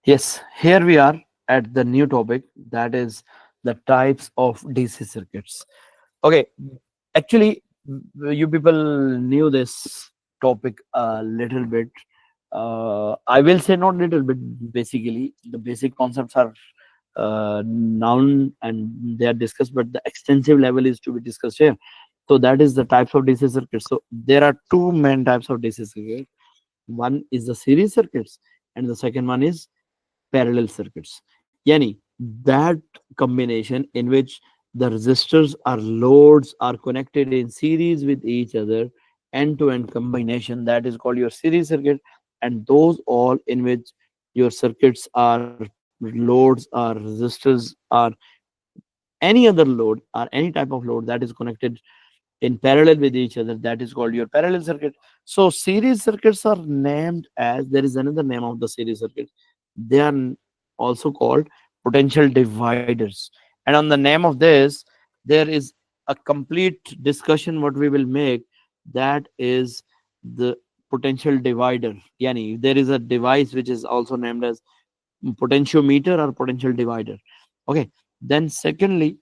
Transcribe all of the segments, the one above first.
Yes, here we are at the new topic, that is the types of DC circuits. Okay, actually, you people knew this topic a little bit. I will say not little bit, basically, the basic concepts are known and they are discussed, but the extensive level is to be discussed here. So, that is the types of DC circuits. So, there are two main types of DC circuits. One is the series circuits, and the second one is parallel circuits. Yani that combination in which the resistors or loads are connected in series with each other, end-to-end combination, that is called your series circuit. And those all in which your circuits are loads or resistors or any other load or any type of load that is connected in parallel with each other, that is called your parallel circuit. So series circuits are named as, there is another name of the series circuit, they are also called potential dividers. And on the name of this, there is a complete discussion what we will make, that is the potential divider. Yani there is a device which is also named as potentiometer or potential divider. Okay, then secondly,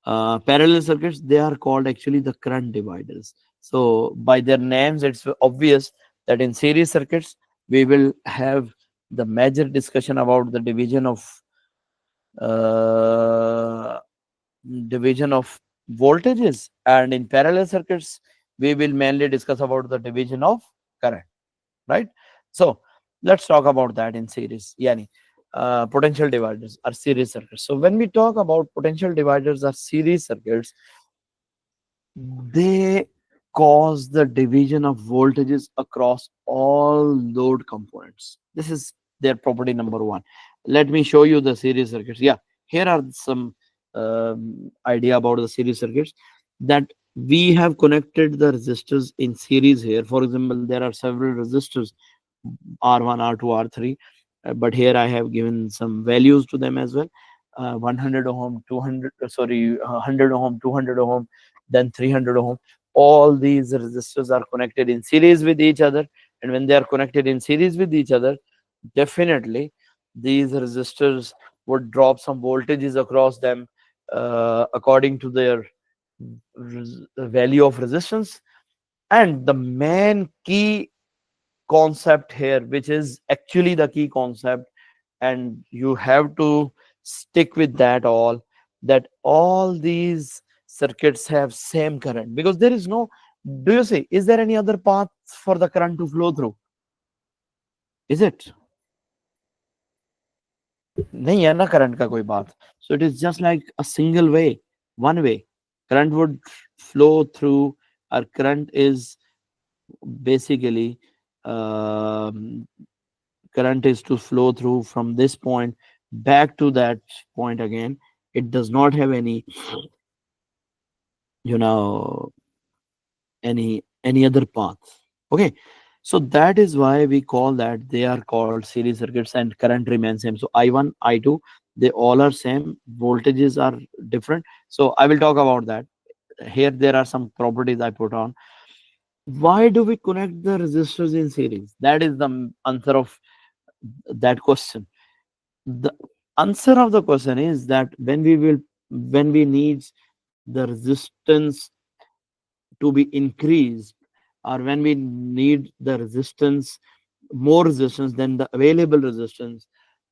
parallel circuits, they are called actually the current dividers. So by their names it's obvious that in series circuits we will have the major discussion about the uh, division of voltages, and in parallel circuits we will mainly discuss about the division of current, right? So let's talk about that in series. Yani potential dividers are series circuits. So when we talk about potential dividers or series circuits, they cause the division of voltages across all load components. This is their property number one. Let me show you the series circuits. Yeah, here are some idea about the series circuits, that we have connected the resistors in series here. For example, there are several resistors, R1, R2, R3, but here I have given some values to them as well. 100 ohm, 200, sorry, 100 ohm, 200 ohm, then 300 ohm. All these resistors are connected in series with each other, and when they are connected in series with each other, definitely these resistors would drop some voltages across them according to their value of resistance. And the main key concept here, which is actually the key concept, and you have to stick with that all, that all these circuits have same current, because there is no, do you see, is there any other path for the current to flow through? Is it? नहीं है ना current का कोई path. So it is just like a single way, one way. Current would flow through, or current is basically um, current is to flow through from this point back to that point again. It does not have any, you know, any other path. Okay, so that is why we call that they are called series circuits, and current remains same. So I1, I2, they all are same, voltages are different. So I will talk about that. Here there are some properties I put on. Why do we connect the resistors in series? That is the answer of that question. The answer of the question is that when we need the resistance to be increased, or when we need the resistance, more resistance than the available resistance,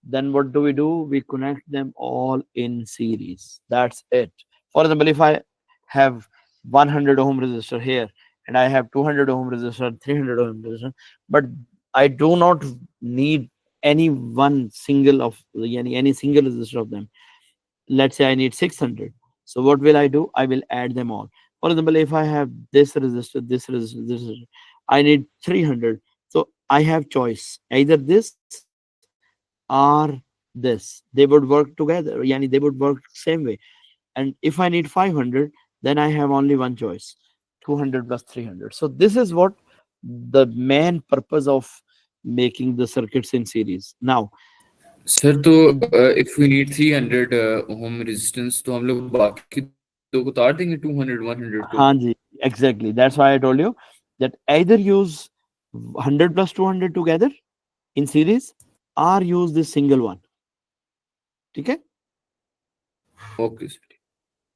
then what do? We connect them all in series. That's it. For example, if I have 100 ohm resistor here, and I have 200 ohm resistor, 300 ohm resistor, but I do not need any one single of any single resistor of them. Let's say I need 600. So what will I do? I will add them all. For example, if I have this resistor, this resistor, I need 300. So I have choice, either this or this. They would work together. Yani they would work same way. And if I need 500, then I have only one choice, 200 plus 300. So this is what the main purpose of making the circuits in series. Now, sir तो if we need 300 ohm resistance तो हम लोग बाकी दो को उतार देंगे 200 100 को. Hanji, exactly. That's why I told you that either use 100 plus 200 together, In series, R use this single one. Okay? Okay, sir.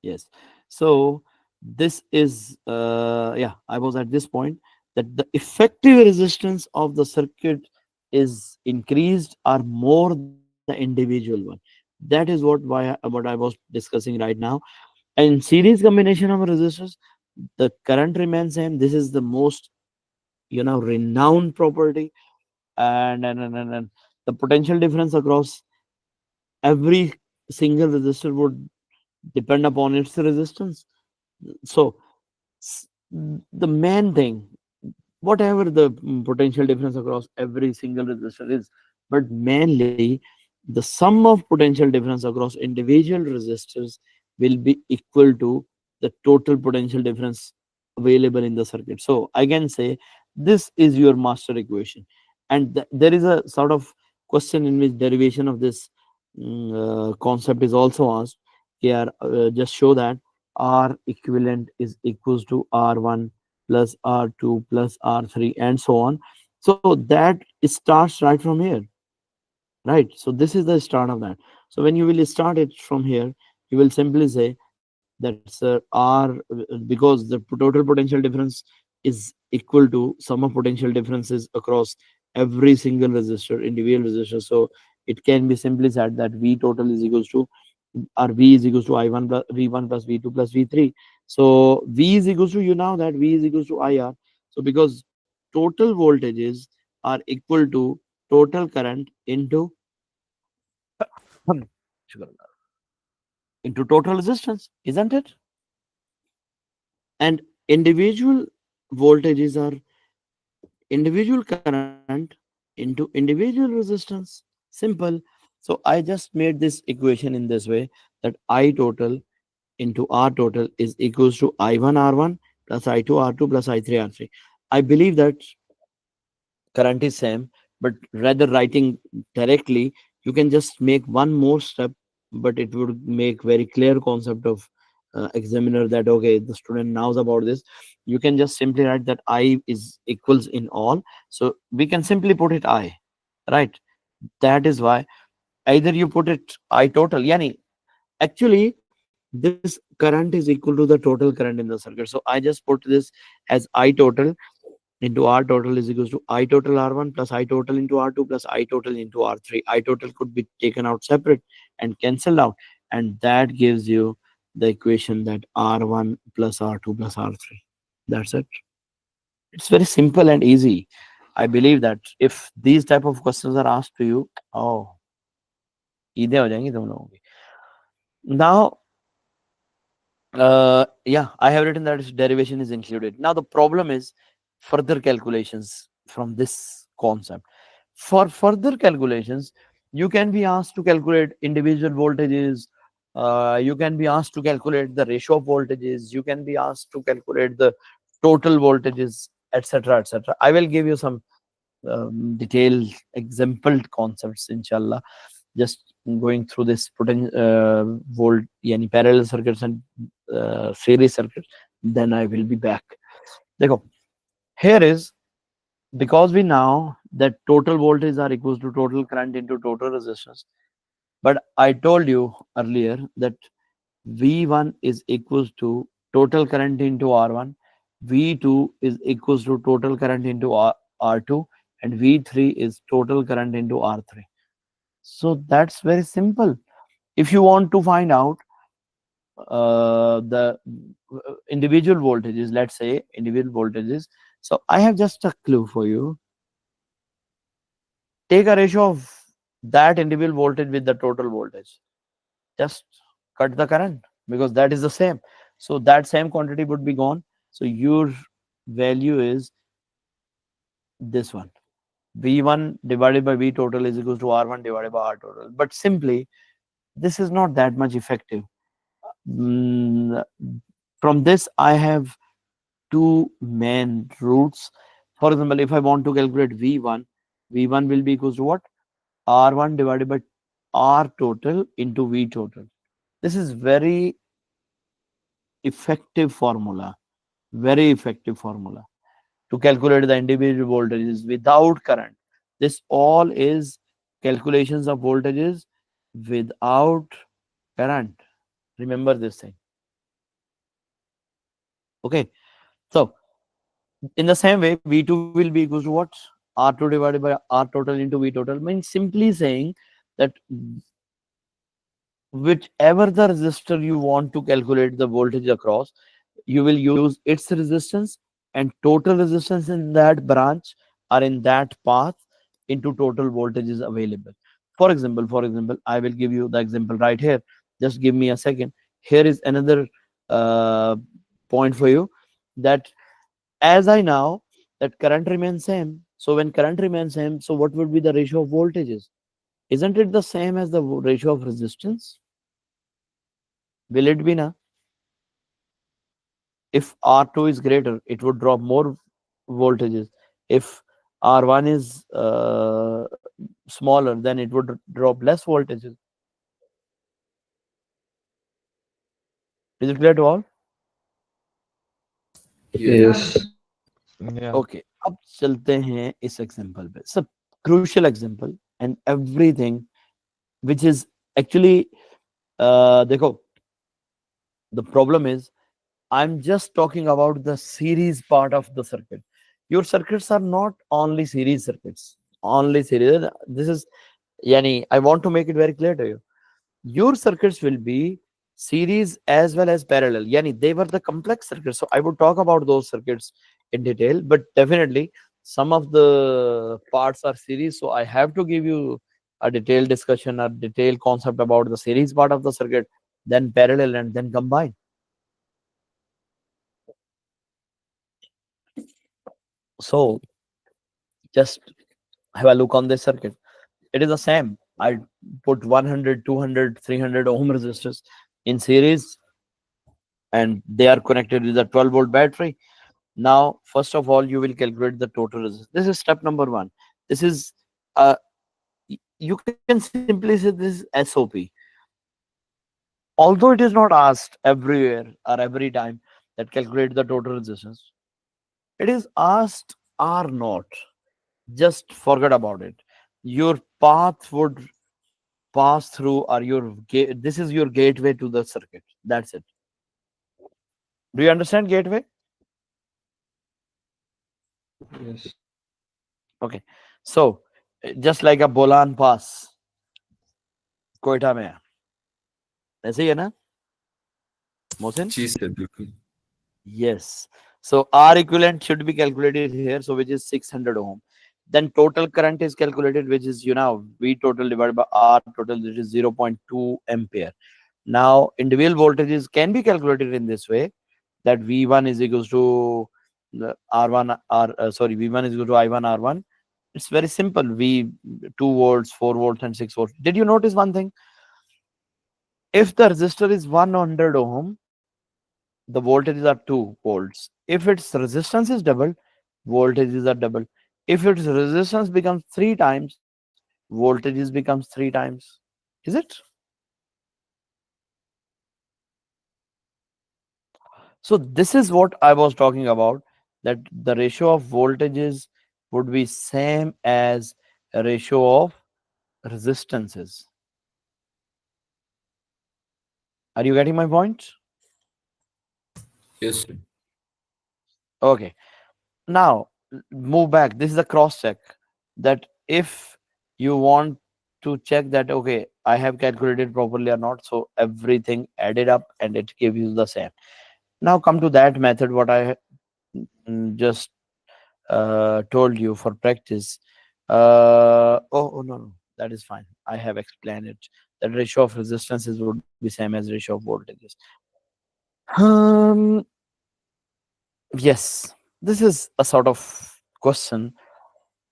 Yes. So this is yeah, I was at this point that the effective resistance of the circuit is increased or more the individual one. That is what I was discussing right now. And series combination of resistors, the current remains same. This is the most renowned property, and the potential difference across every single resistor would depend upon its resistance. So s- the main thing, whatever the potential difference across every single resistor is, but mainly the sum of potential difference across individual resistors will be equal to the total potential difference available in the circuit. So I can say this is your master equation, and there is a sort of question in which derivation of this concept is also asked here. Just show that R equivalent is equals to R1 plus R2 plus R3 and so on. So that starts right from here, right? So this is the start of that. So when you will start it from here, you will simply say that sir R, because the total potential difference is equal to sum of potential differences across every single resistor, individual resistor. So it can be simply said that V total is equals to, or V is equals to I1 plus V1 plus V2 plus V3. So V is equals to, you know that V is equals to IR. So because total voltages are equal to total current into total resistance, isn't it? And individual voltages are individual current into individual resistance. Simple. So I just made this equation in this way, that I total into R total is equals to I1 R1 plus I2 R2 plus I3 R3. I believe that current is same, but rather writing directly, you can just make one more step, but it would make very clear concept of examiner that okay, the student knows about this. You can just simply write that I is equals in all, so we can simply put it I, right? That is why either you put it I total, yani actually this current is equal to the total current in the circuit. So I just put this as I total into R total is equals to I total R1 plus I total into R2 plus I total into R3. I total could be taken out separate and cancelled out, and that gives you the equation that R1 plus R2 plus R3. That's it. It's very simple and easy. I believe that if these type of questions are asked to you, oh, easy हो जाएंगी तुम लोगों की. Now, yeah, I have written that its derivation is included. Now the problem is further calculations from this concept. For further calculations, you can be asked to calculate individual voltages. You can be asked to calculate the ratio of voltages. You can be asked to calculate the total voltages, etc., etc. I will give you some detailed exampled concepts, inshallah. Just going through this volt yani parallel circuits and series circuits, then I will be back. Dekho, here is, because we know that total voltage are equals to total current into total resistance, but I told you earlier that V1 is equals to total current into R1, V2 is equals to total current into R2, and V3 is total current into R3. So that's very simple. If you want to find out the individual voltages, let's say individual voltages, so I have just a clue for you. Take a ratio of that individual voltage with the total voltage. Just cut the current, because that is the same. So that same quantity would be gone. So your value is this one. V1 divided by V total is equals to R1 divided by R total. But simply, this is not that much effective. Mm, from this, I have two main roots. For example, if I want to calculate V1, V1 will be equals to what? R1 divided by R total into V total. This is very effective formula, very effective formula to calculate the individual voltages without current. This all is calculations of voltages without current. Remember this thing. Okay. So in the same way, V2 will be equals to what? R2 divided by R total into V total, means simply saying that whichever the resistor you want to calculate the voltage across, you will use its resistance and total resistance in that branch or in that path into total voltages available. For example, I will give you the example right here. Just give me a second. Here is another uh, point for you, that as I know that current remains same. So when current remains same, so what would be the ratio of voltages? Isn't it the same as the ratio of resistance? Will it be na? If R2 is greater, it would drop more voltages. If R1 is smaller, then it would drop less voltages. Is it clear to all? Yes. Yes. Yeah. Okay. अब चलते हैं इस example पे. It's a crucial example and everything which is actually देखो, the problem is I'm just talking about the series part of the circuit. Your circuits are not only series circuits. Only series. This is Yani, I want to make it very clear to you. Your circuits will be series as well as parallel. Yani, they were the complex circuits. So I would talk about those circuits in detail, but definitely some of the parts are series. So I have to give you a detailed discussion, a detailed concept about the series part of the circuit, then parallel, and then combine. So just have a look on this circuit. It is the same. I put 100, 200, 300 ohm resistors in series, and they are connected with a 12-volt battery. Now, first of all, you will calculate the total resistance. This is step number one. This is, you can simply say this is SOP. Although it is not asked everywhere or every time that calculate the total resistance, it is asked or not. Just forget about it. Your path would pass through, or your gate. This is your gateway to the circuit. That's it. Do you understand gateway? Yes. Okay. So just like a Bolan pass, Quetta में है, ऐसे ही है ना, मोहसिन? जी sir बिल्कुल. Yes. So R equivalent should be calculated here, so which is 600 ohm. Then total current is calculated, which is V total divided by R total, which is 0.2 ampere. Now individual voltages can be calculated in this way, that V1 is equals to R1 R V1 is equal to I1 R1. It's very simple. V 2 volts, 4 volts, and 6 volts. Did you notice one thing? If the resistor is 100 ohm, the voltages are 2 volts. If its resistance is double, voltages are double. If its resistance becomes 3 times, voltages becomes 3 times. Is it? So this is what I was talking about, that the ratio of voltages would be same as a ratio of resistances. Are you getting my point? Yes sir. Okay. Now move back. This is a cross check, that if you want to check that, okay, I have calculated properly or not. So everything added up and it gives you the same. Now come to that method what I just told you for practice. Oh no, that is fine. I have explained it. The ratio of resistances would be same as ratio of voltages. Um, yes, this is a sort of question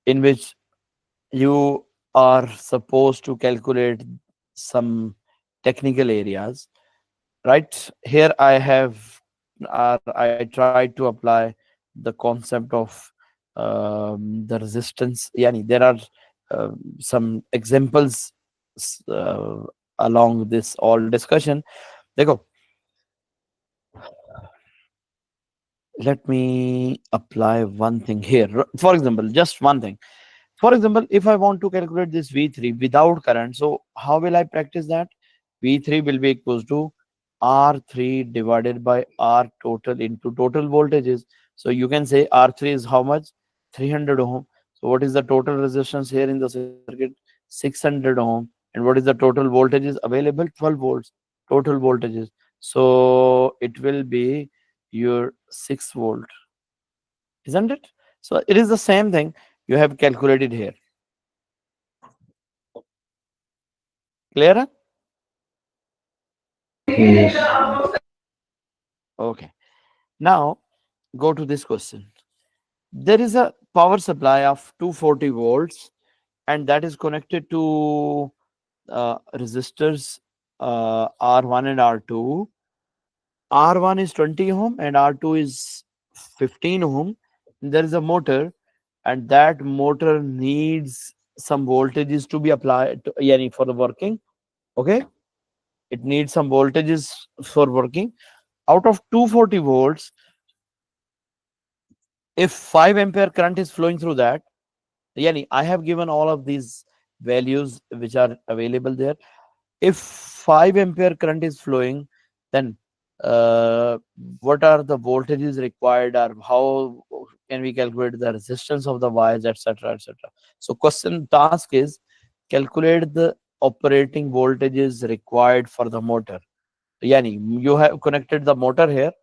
in which you are supposed to calculate some technical areas, right? Here I have, I tried to apply the concept of the resistance. Yani, there are some examples along this all discussion. Dekho, let me apply one thing here. For example, just one thing. For example, if I want to calculate this V3 without current, so how will I practice that? V3 will be equals to R3 divided by R total into total voltages. So you can say R3 is how much? 300 ohm. So what is the total resistance here in the circuit? 600 ohm. And what is the total voltages available? 12 volts. Total voltages. So it will be your 6 volt, isn't it? So it is the same thing you have calculated here. Clear? Yes. Okay. Now go to this question. There is a power supply of 240 volts and that is connected to resistors R1 and R2. R1 is 20 ohm and R2 is 15 ohm. There is a motor and that motor needs some voltages to be applied to, yani for the working. Okay, it needs some voltages for working. Out of 240 volts, if 5 ampere current is flowing through that, yani I have given all of these values which are available there. If 5 ampere current is flowing, then uh, what are the voltages required, or how can we calculate the resistance of the wires, etc., etc. So question task is calculate the operating voltages required for the motor. Yani you have connected the motor here,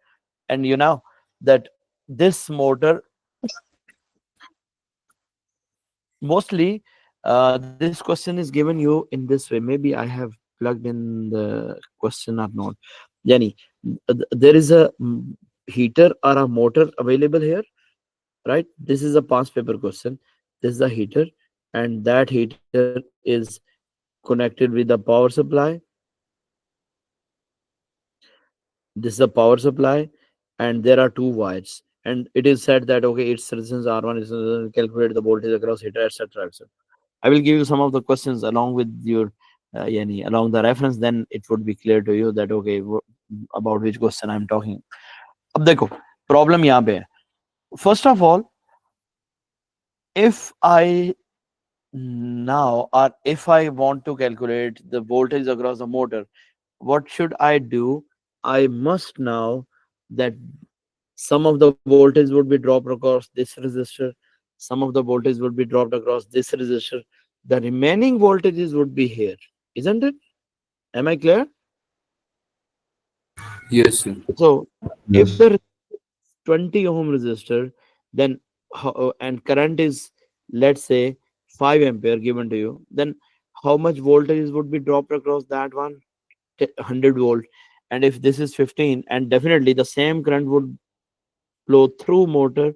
and you know that this motor mostly this question is given you in this way. Maybe I have plugged in the question or not. Yani there is a heater or a motor available here, right? This is a past paper question. This is the heater, and that heater is connected with the power supply. This is a power supply, and there are two wires, and it is said that okay, its resistance R1 is calculate the voltage across heater, etc., etc. I will give you some of the questions along with your yani, along the reference. Then it would be clear to you that okay, about which question I'm talking. अब देखो problem यहाँ पे है. First of all, if I now or if I want to calculate the voltage across the motor, what should I do? I must now that some of the voltage would be dropped across this resistor, some of the voltage would be dropped across this resistor, the remaining voltages would be here, isn't it? Am I clear? Yes, sir. So if Yes. the 20 ohm resistor, then and current is, let's say, 5 ampere given to you, then how much voltages would be dropped across that one? 100 volt. And if this is 15, and definitely the same current would flow through motor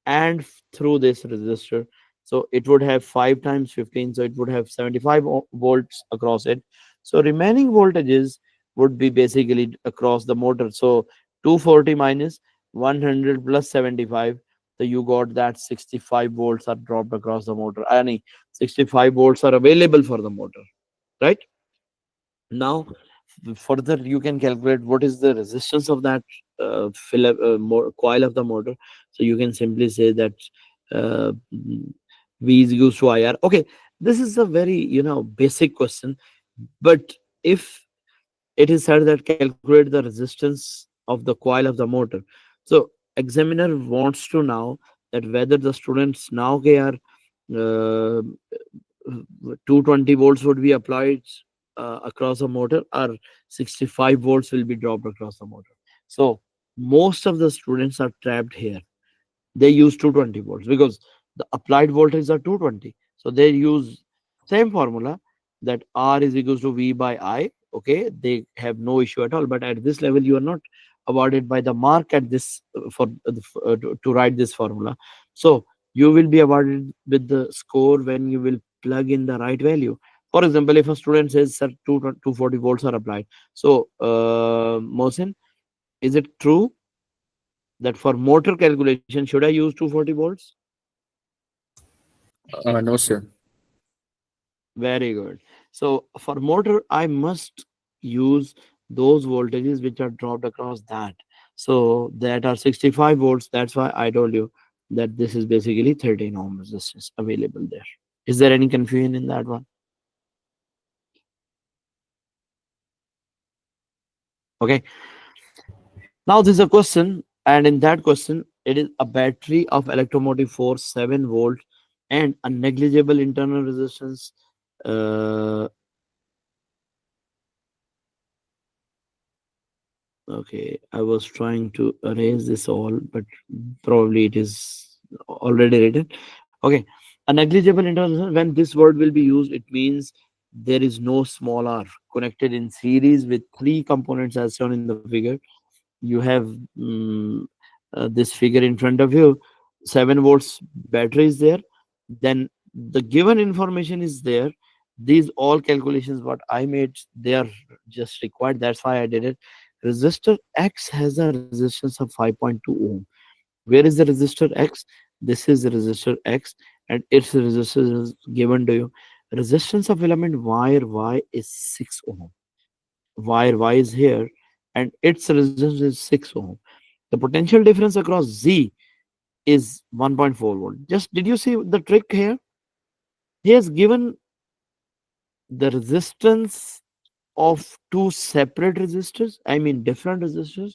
and through this resistor. So it would have 5 times 15, so it would have 75 volts across it. So remaining voltages would be basically across the motor. So 240 minus 100 plus 75, so you got that 65 volts are dropped across the motor. Any 65 volts are available for the motor, right? Now further you can calculate what is the resistance of that coil of the motor. So you can simply say that uh, v is equals to ir. Okay, this is a very basic question, but if it is said that calculate the resistance of the coil of the motor, so examiner wants to know that whether the students now they are uh, 220 volts would be applied across a motor, or 65 volts will be dropped across the motor. So most of the students are trapped here. They use 220 volts because the applied voltage are 220. So they use same formula, that R is equals to V by I. Okay, they have no issue at all. But at this level, you are not awarded by the mark at this to write this formula. So you will be awarded with the score when you will plug in the right value. For example, if a student says, sir, 240 volts are applied. So, Mohsin, is it true that for motor calculation, should I use 240 volts? No, sir. Very good. So for motor, I must use those voltages which are dropped across that. So that are 65 volts. That's why I told you that this is basically 13 ohm resistance available there. Is there any confusion in that one? Okay. Now this is a question, and in that question, it is a battery of electromotive force 7 volt and a negligible internal resistance. Uh, okay, I was trying to erase this all, but probably it is already written. Okay, a negligible internal resistance. When this word will be used, it means there is no small r connected in series with three components as shown in the figure. You have mm, this figure in front of you. 7 volts battery is there, then the given information is there. These all calculations what I made, they are just required, that's why I did it. Resistor X has a resistance of 5.2 ohm. Where is the resistor X? This is the resistor X, and its resistance is given to you. Resistance of element wire Y is 6 ohm. Wire Y is here, and its resistance is 6 ohm. The potential difference across Z is 1.4 volt. Just did you see the trick here? He has given the resistance of two separate resistors, I mean different resistors,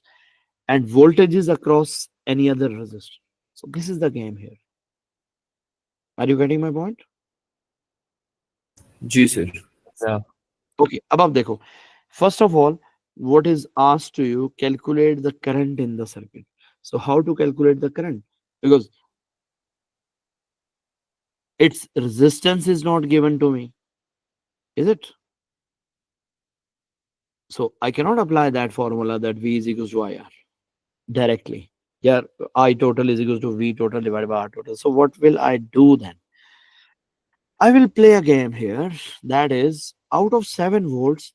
and voltages across any other resistor. So this is the game here. Are you getting my point? जी sir. Yeah. Okay, above dekho. First of all, what is asked to you, calculate the current in the circuit. So how to calculate the current? Because its resistance is not given to me, is it? So I cannot apply that formula that V is equals to IR directly. Yeah, I total is equals to V total divided by R total. So what will I do then? I will play a game here. That is, out of 7 volts,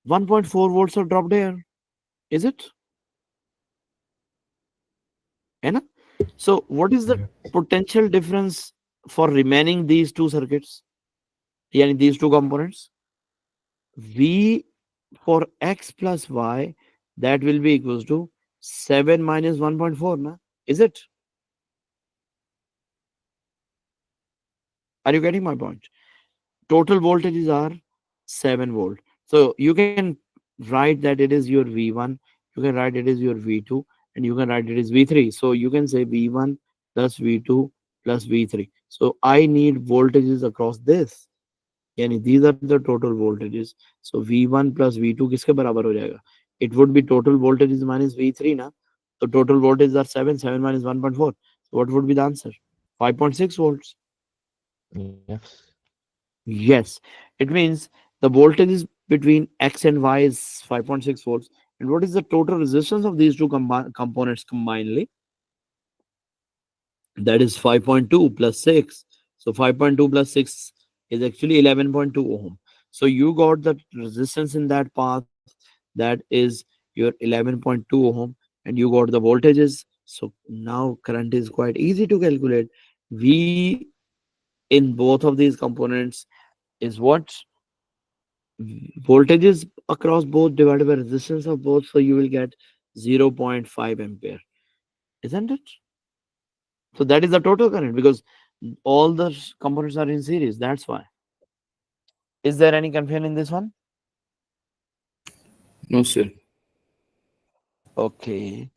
1.4 volts are dropped here. Is it? है ना? So what is the Yeah. potential difference for remaining these two circuits? Yani these two components? V for X plus Y, that will be equals to 7 minus 1.4. Na? Is it? Are you getting my point? Total voltages are 7 volt. So you can write that it is your V1, you can write it is your V2, and you can write it is V3. So you can say V1 plus V2 plus V3. So I need voltages across this. Yani these are the total voltages. So V1 plus V2 किसके बराबर हो जाएगा? It would be total voltages minus V3 ना. So total voltages are 7, 7 minus 1.4. So what would be the answer? 5.6 volts. Yes. Yes, it means the voltage is between X and Y is 5.6 volts. And what is the total resistance of these two components combinedly? That is 5.2 plus 6. So 5.2 plus 6 is actually 11.2 ohm. So you got the resistance in that path, that is your 11.2 ohm, and you got the voltages. So now current is quite easy to calculate. V in both of these components is what? Voltages across both divided by resistance of both, so you will get 0.5 ampere, isn't it? So that is the total current because all the components are in series, that's why. Is there any confusion in this one? No sir. Okay,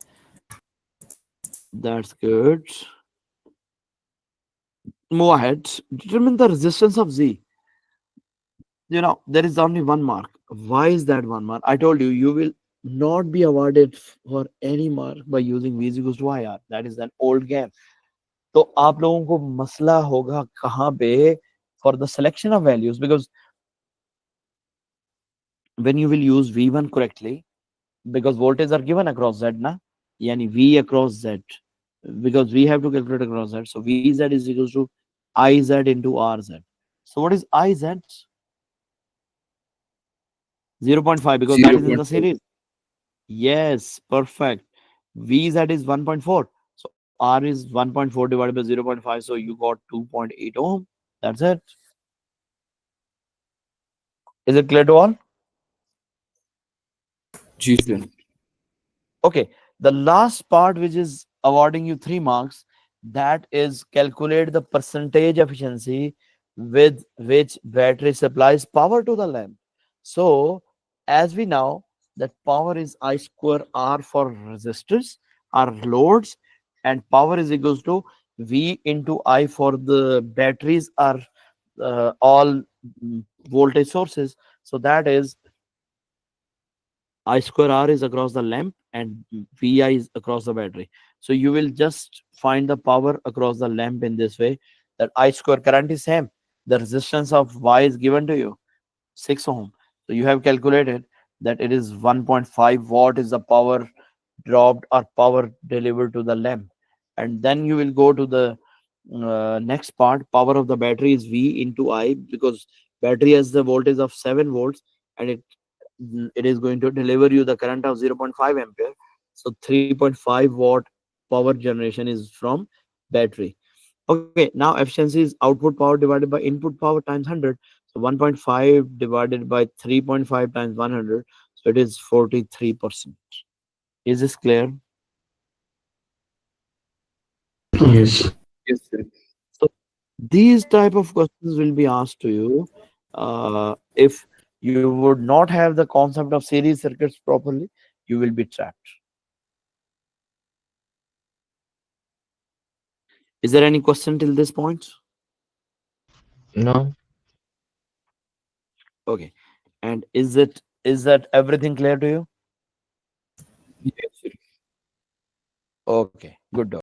that's good. Move ahead. Determine the resistance of Z. There is only one mark. Why is that one mark? I told you, you will not be awarded for any mark by using V is equals to IR. That is an old game. तो आप लोगों को मसला होगा कहाँ पे for the selection of values, because when you will use V1 correctly, because voltages are given across Z na, yani V across Z, because we have to calculate across Z, so Vz is equals to Iz into Rz. So what is Iz? 0.5, because that is in the 0.5. series. Yes, perfect. Vz is 1.4, so R is 1.4 divided by 0.5, so you got 2.8 ohm. That's it. Is it clear to all? Ji sir. Okay, the last part, which is awarding you 3 marks, that is calculate the percentage efficiency with which battery supplies power to the lamp. So as we know that power is I square R for resistors or loads, and power is equals to V into I for the batteries are all voltage sources. So that is I square R is across the lamp and VI is across the battery. So you will just find the power across the lamp in this way, that I square current is same. The resistance of Y is given to you, 6 ohm. So you have calculated that it is 1.5 watt is the power dropped or power delivered to the lamp. And then you will go to the next part. Power of the battery is V into I, because battery has the voltage of 7 volts, and it is going to deliver you the current of 0.5 ampere. So 3.5 watt power generation is from battery. Okay, now efficiency is output power divided by input power times 100. So 1.5 divided by 3.5 times 100. So it is 43%. Is this clear? Yes. Yes, sir. So these type of questions will be asked to you if you would not have the concept of series circuits properly, you will be trapped. Is there any question till this point? No. Okay. And is that everything clear to you? Yes, sir. Okay, good.